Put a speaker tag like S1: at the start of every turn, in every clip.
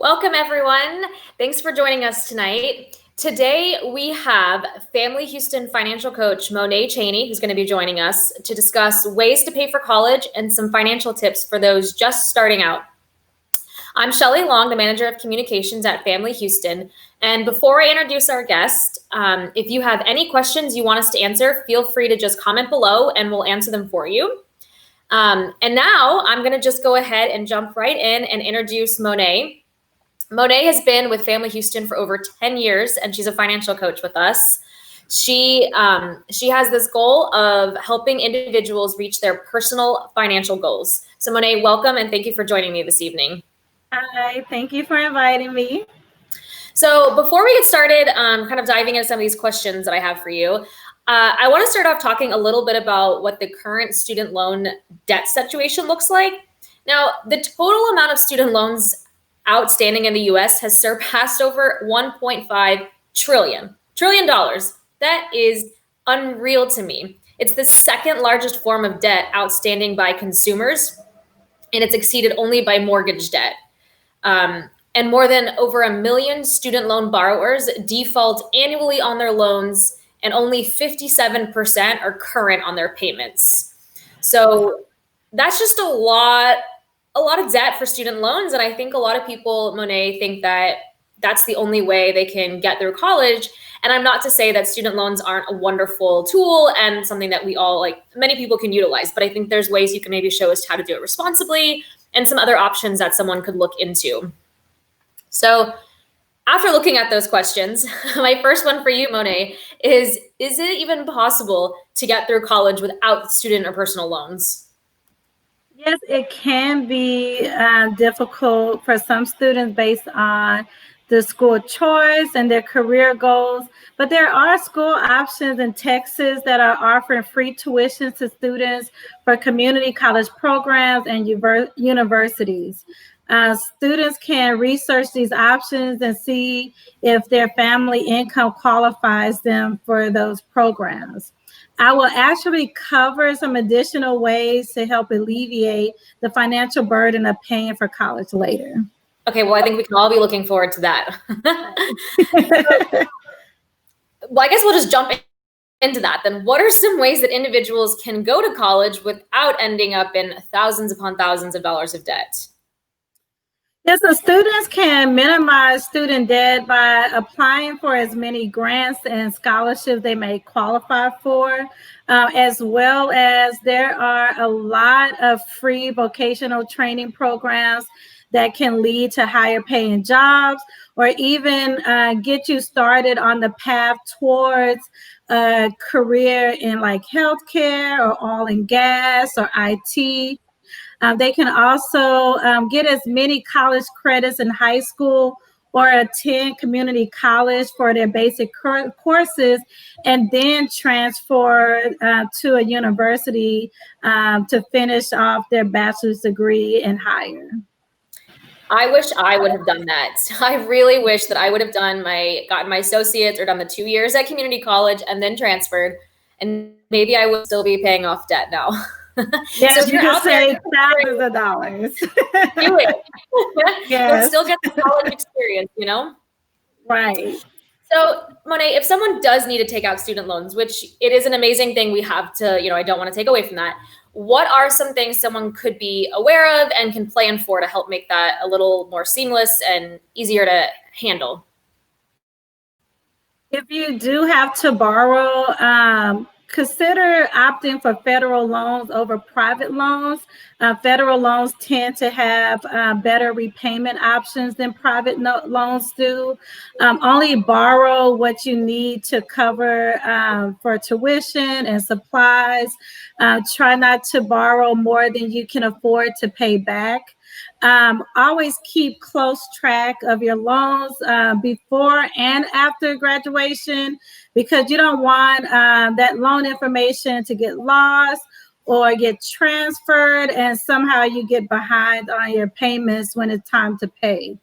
S1: Welcome, everyone. Thanks for joining us tonight. Today, we have Family Houston financial coach Monet Cheney, who's going to be joining us to discuss ways to pay for college and some financial tips for those just starting out. I'm Shelly Long, the manager of communications at Family Houston. And before I introduce our guest, if you have any questions you want us to answer, feel free to just comment below and we'll answer them for you. And now I'm going to just go ahead and jump right in and introduce Monet. Monet has been with Family Houston for over 10 years, and she's a financial coach with us. She has this goal of helping individuals reach their personal financial goals. So Monet, welcome, and thank you for joining me this evening.
S2: Hi, thank you for inviting me.
S1: So before we get started, kind of diving into some of these questions that I have for you, I want to start off talking a little bit about what the current student loan debt situation looks like. Now, the total amount of student loans outstanding in the US has surpassed over $1.5 trillion. That is unreal to me. It's the second largest form of debt outstanding by consumers, and it's exceeded only by mortgage debt. And more than over 1 million student loan borrowers default annually on their loans, and only 57% are current on their payments. So that's just a lot of debt for student loans. And I think a lot of people, Monet, think that that's the only way they can get through college. And I'm not to say that student loans aren't a wonderful tool and something that we all, many people can utilize, but I think there's ways you can maybe show us how to do it responsibly and some other options that someone could look into. So after looking at those questions, my first one for you, Monet, is it even possible to get through college without student or personal loans?
S2: Yes, it can be difficult for some students based on the school choice and their career goals, but there are school options in Texas that are offering free tuition to students for community college programs and universities. Students can research these options and see if their family income qualifies them for those programs. I will actually cover some additional ways to help alleviate the financial burden of paying for college later.
S1: Okay, well, I think we can all be looking forward to that. Well, I guess we'll just jump into that then. What are some ways that individuals can go to college without ending up in thousands upon thousands of dollars of debt?
S2: Yes, so students can minimize student debt by applying for as many grants and scholarships they may qualify for, as well as there are a lot of free vocational training programs that can lead to higher paying jobs or even get you started on the path towards a career in like healthcare or oil and gas or IT. They can also get as many college credits in high school or attend community college for their basic courses and then transfer to a university to finish off their bachelor's degree and higher.
S1: I wish I would have done that. I really wish that I would have gotten my associates or done the 2 years at community college and then transferred, and maybe I would still be paying off debt now.
S2: Yes, so if you're out there, thousands of dollars.
S1: Do it. Yes. You'll still get the college experience, you know?
S2: Right.
S1: So, Monet, if someone does need to take out student loans, which it is an amazing thing we have to, I don't want to take away from that. What are some things someone could be aware of and can plan for to help make that a little more seamless and easier to handle?
S2: If you do have to borrow, consider opting for federal loans over private loans. Federal loans tend to have better repayment options than private loans do. Only borrow what you need to cover for tuition and supplies. Try not to borrow more than you can afford to pay back. Always keep close track of your loans before and after graduation, because you don't want that loan information to get lost or get transferred and somehow you get behind on your payments when it's time to pay.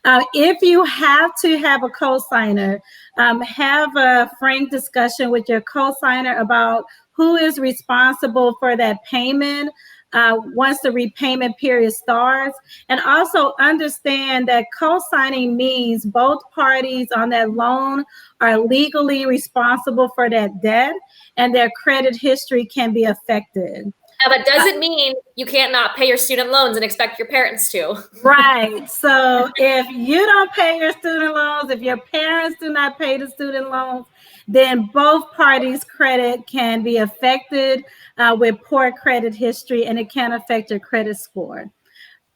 S2: If you have to have a cosigner, have a frank discussion with your cosigner about who is responsible for that payment. once the repayment period starts. And also understand that co-signing means both parties on that loan are legally responsible for that debt, and their credit history can be affected.
S1: But doesn't mean you can't not pay your student loans and expect your parents to.
S2: Right. So if you don't pay your student loans, if your parents do not pay the student loans, then both parties' credit can be affected with poor credit history, and it can affect your credit score.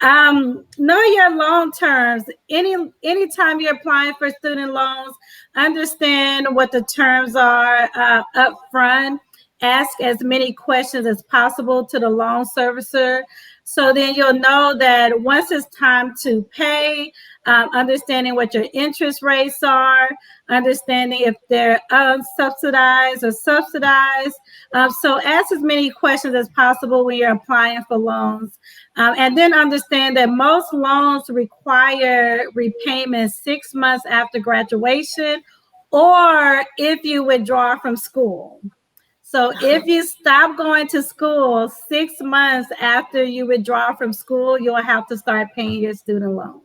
S2: Know your loan terms. Anytime you're applying for student loans, understand what the terms are up front. Ask as many questions as possible to the loan servicer. So then you'll know that once it's time to pay, understanding what your interest rates are, understanding if they're unsubsidized or subsidized. So ask as many questions as possible when you're applying for loans. And then understand that most loans require repayment 6 months after graduation, or if you withdraw from school. So if you stop going to school 6 months after you withdraw from school, you'll have to start paying your student loans.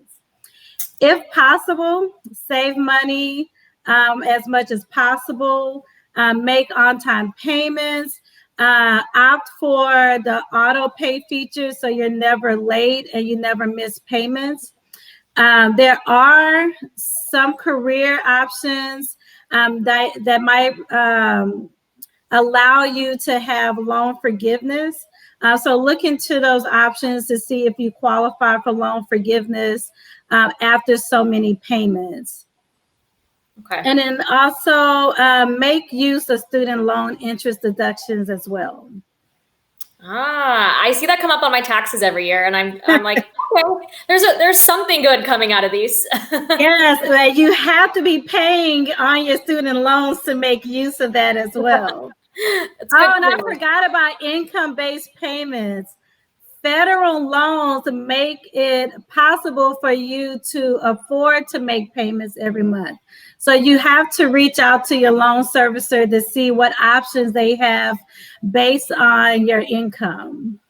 S2: If possible, save money as much as possible, make on-time payments, opt for the auto pay feature so you're never late and you never miss payments. There are some career options that might allow you to have loan forgiveness. So look into those options to see if you qualify for loan forgiveness after so many payments.
S1: Okay.
S2: And then also make use of student loan interest deductions as well.
S1: I see that come up on my taxes every year, and I'm like, okay, there's something good coming out of these.
S2: Yes, you have to be paying on your student loans to make use of that as well. And I forgot about income-based payments. Federal loans make it possible for you to afford to make payments every month. So you have to reach out to your loan servicer to see what options they have based on your income.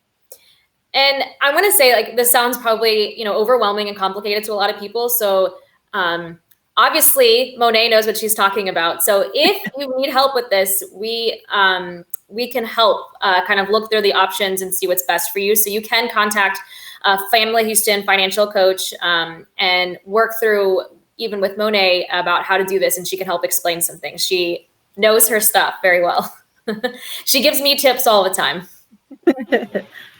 S1: And I want to say, like, this sounds probably, overwhelming and complicated to a lot of people. So obviously Monet knows what she's talking about. So if you need help with this, we can help kind of look through the options and see what's best for you. So you can contact Family Houston financial coach and work through even with Monet about how to do this. And she can help explain some things. She knows her stuff very well. She gives me tips all the time.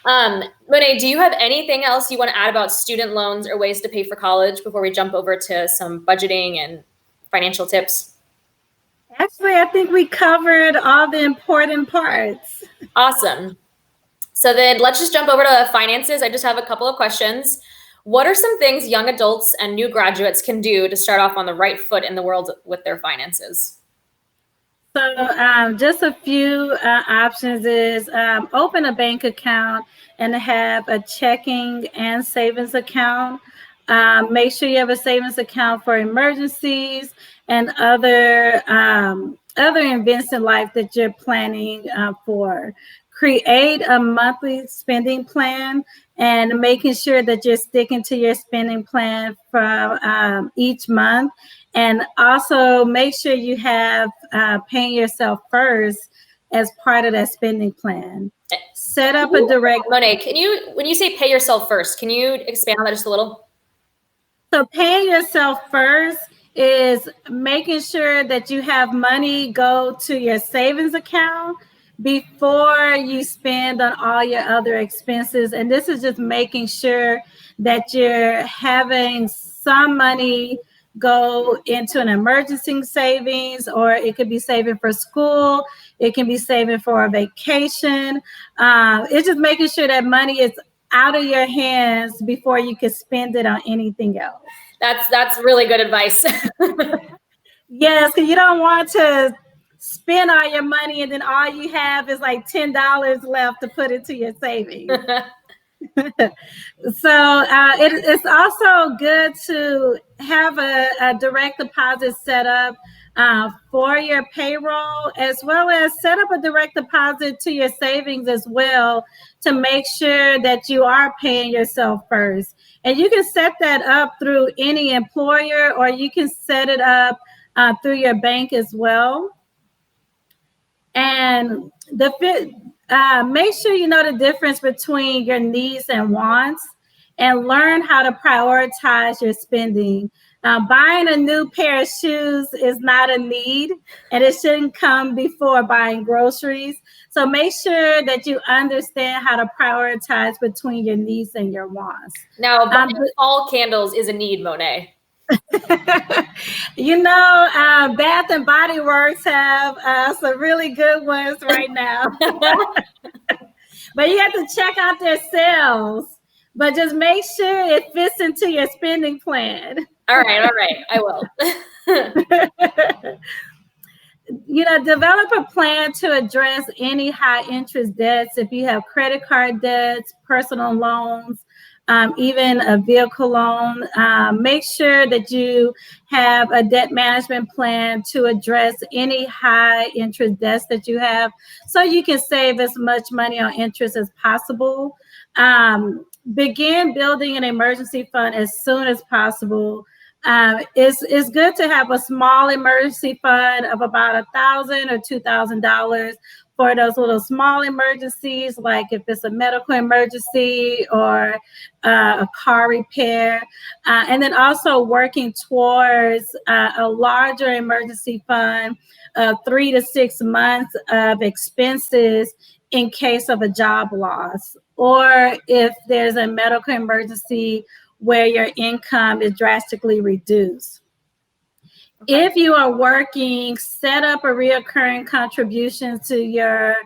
S1: Monet, do you have anything else you want to add about student loans or ways to pay for college before we jump over to some budgeting and financial tips?
S2: Actually, I think we covered all the important parts.
S1: Awesome. So then let's just jump over to finances. I just have a couple of questions. What are some things young adults and new graduates can do to start off on the right foot in the world with their finances?
S2: So just a few options is open a bank account and have a checking and savings account. Make sure you have a savings account for emergencies and other events in life that you're planning for. Create a monthly spending plan and making sure that you're sticking to your spending plan from each month. And also make sure you have paying yourself first as part of that spending plan. Set up a direct.
S1: Monet, when you say pay yourself first, can you expand on that just a little?
S2: So paying yourself first is making sure that you have money go to your savings account before you spend on all your other expenses. And this is just making sure that you're having some money go into an emergency savings, or it could be saving for school. It can be saving for a vacation. It's just making sure that money is out of your hands before you can spend it on anything else.
S1: That's really good advice.
S2: Yes, because you don't want to spend all your money and then all you have is like $10 left to put into your savings. So it's also good to have a direct deposit set up for your payroll, as well as set up a direct deposit to your savings as well to make sure that you are paying yourself first. And you can set that up through any employer, or you can set it up through your bank as well. And make sure you know the difference between your needs and wants, and learn how to prioritize your spending. Buying a new pair of shoes is not a need, and it shouldn't come before buying groceries. So make sure that you understand how to prioritize between your needs and your wants.
S1: Now, buying fall candles is a need, Monet.
S2: Bath and Body Works have some really good ones right now. But you have to check out their sales. But just make sure it fits into your spending plan.
S1: All right, I will.
S2: Develop a plan to address any high interest debts. If you have credit card debts, personal loans, even a vehicle loan, make sure that you have a debt management plan to address any high interest debts that you have, so you can save as much money on interest as possible. Begin building an emergency fund as soon as possible. It's good to have a small emergency fund of about $1,000 or $2,000 for those little small emergencies, like if it's a medical emergency or a car repair. And then also working towards a larger emergency fund of 3 to 6 months of expenses in case of a job loss, or if there's a medical emergency where your income is drastically reduced. Okay. If you are working, set up a reoccurring contribution to your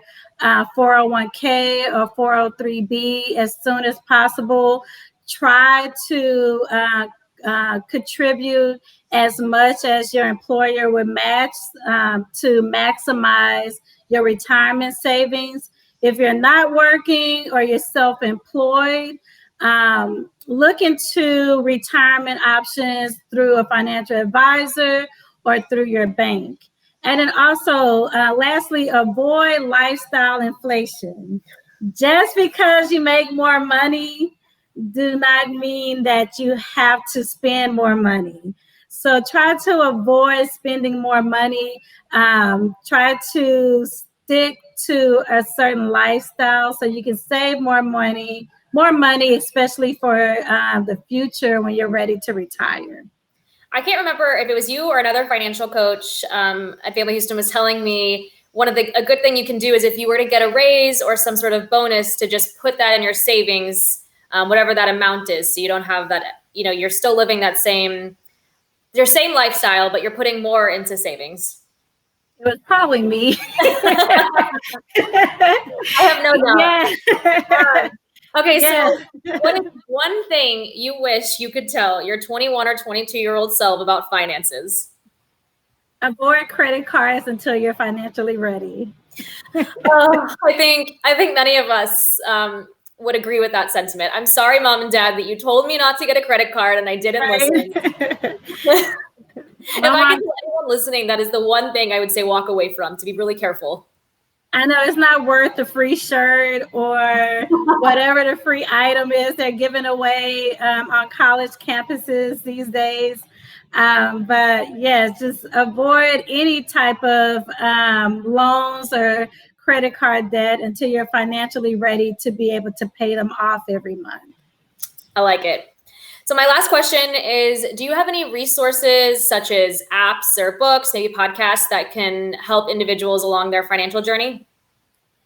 S2: 401k or 403b as soon as possible. Try to contribute as much as your employer would match to maximize your retirement savings. If you're not working or you're self-employed, look into retirement options through a financial advisor or through your bank. And then also, lastly, avoid lifestyle inflation. Just because you make more money do not mean that you have to spend more money. So try to avoid spending more money. Try to stick to a certain lifestyle so you can save more money, especially for the future when you're ready to retire.
S1: I can't remember if it was you or another financial coach at Family Houston was telling me a good thing you can do is if you were to get a raise or some sort of bonus, to just put that in your savings, whatever that amount is. So you don't have that, you're still living your same lifestyle, but you're putting more into savings.
S2: It was probably me.
S1: I have no doubt.
S2: Yeah.
S1: Okay, yeah. So what is one thing you wish you could tell your 21 or 22-year-old self about finances?
S2: Avoid credit cards until you're financially ready.
S1: I think many of us would agree with that sentiment. I'm sorry, Mom and Dad, that you told me not to get a credit card and I didn't listen. If I can tell anyone listening, that is the one thing I would say walk away from, to be really careful.
S2: I know it's not worth the free shirt or whatever the free item is they're giving away on college campuses these days. But yes, just avoid any type of loans or credit card debt until you're financially ready to be able to pay them off every month.
S1: I like it. So my last question is, do you have any resources such as apps or books, maybe podcasts that can help individuals along their financial journey?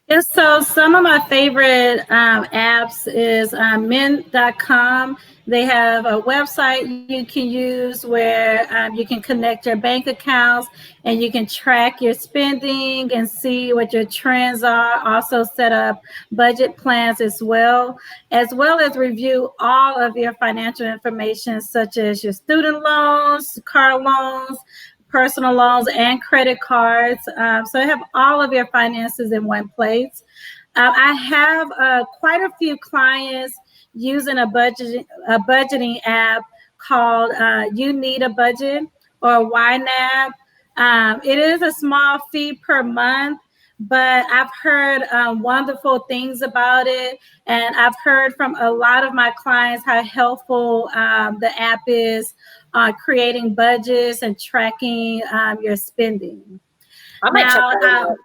S2: Yes, so some of my favorite apps is Mint.com. They have a website you can use where you can connect your bank accounts and you can track your spending and see what your trends are. Also set up budget plans as well as review all of your financial information, such as your student loans, car loans, personal loans, and credit cards. So I have all of your finances in one place. I have quite a few clients using a budgeting app called You Need a Budget, or YNAB. It is a small fee per month, but I've heard wonderful things about it. And I've heard from a lot of my clients how helpful the app is creating budgets and tracking your spending.
S1: I might check that out.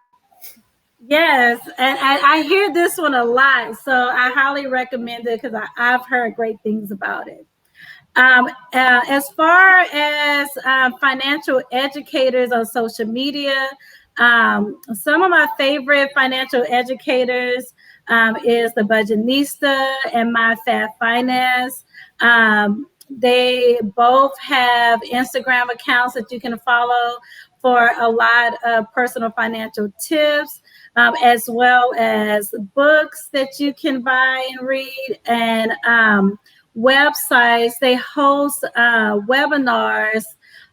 S2: Yes, and I hear this one a lot, so I highly recommend it because I've heard great things about it. As far as financial educators on social media, some of my favorite financial educators is the Budgetnista and My Fat Finance. They both have Instagram accounts that you can follow for a lot of personal financial tips, as well as books that you can buy and read, and websites. They host webinars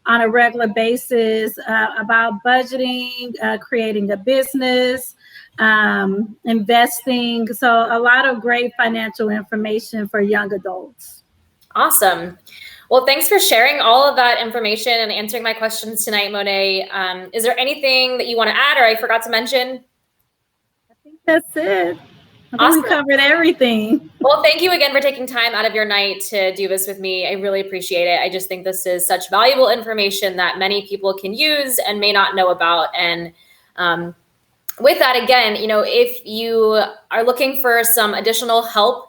S2: on a regular basis about budgeting, creating a business, investing. So a lot of great financial information for young adults.
S1: Awesome. Well, thanks for sharing all of that information and answering my questions tonight, Monet. Is there anything that you want to add or I forgot to mention?
S2: I think that's it. I think we covered everything.
S1: Well, thank you again for taking time out of your night to do this with me. I really appreciate it. I just think this is such valuable information that many people can use and may not know about. And with that, again, if you are looking for some additional help,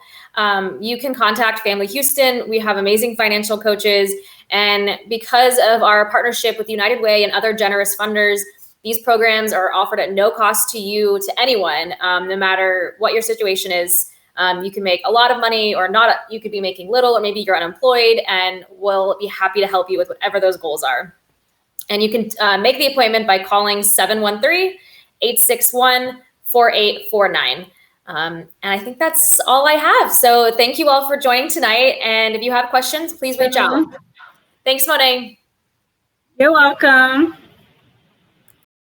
S1: you can contact Family Houston. We have amazing financial coaches. And because of our partnership with United Way and other generous funders, these programs are offered at no cost to you, to anyone, no matter what your situation is. You can make a lot of money or not. You could be making little, or maybe you're unemployed, and we'll be happy to help you with whatever those goals are. And you can make the appointment by calling 713-861-4849. And I think that's all I have. So thank you all for joining tonight. And if you have questions, please reach out. Thanks, Monet.
S2: You're welcome.